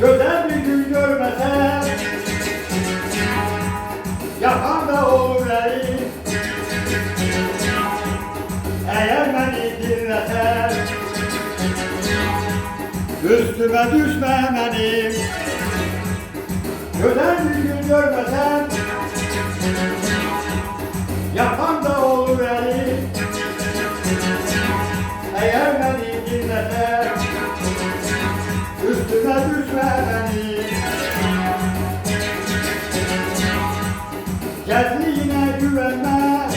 Güzel bir gün görmesem, yakan da olur elim. Eğer beni dinlesen, üstüme düşme benim. Güzel bir gün görmesem, yakan da olur elim. Eğer beni dinlesen, üstüme düşme benim. Gençliğine güvenme,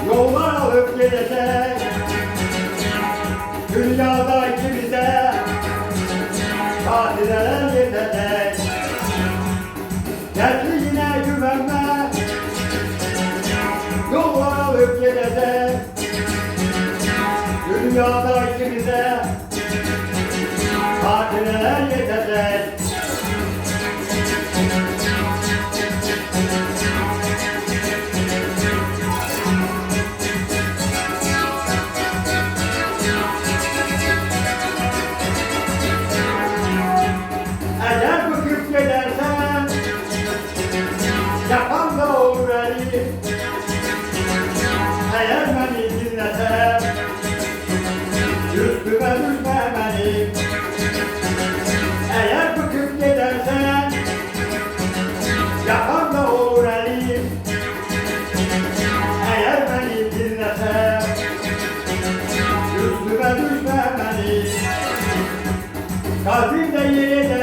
yollar alıp gelecek. Dünyada ikimize katileler yetecek. Gençliğine güvenme, yollar alıp gelecek. Dünyada ikimize katileler yetecek. Eğer bıkıp gidersen, yakan da olur elim. Eğer beni dinlesen, üstüme düşme benim. Eğer bıkıp gidersen, yakan da olur elim. Eğer beni dinlesen, üstüme düşme benim. Kalbimde yer eder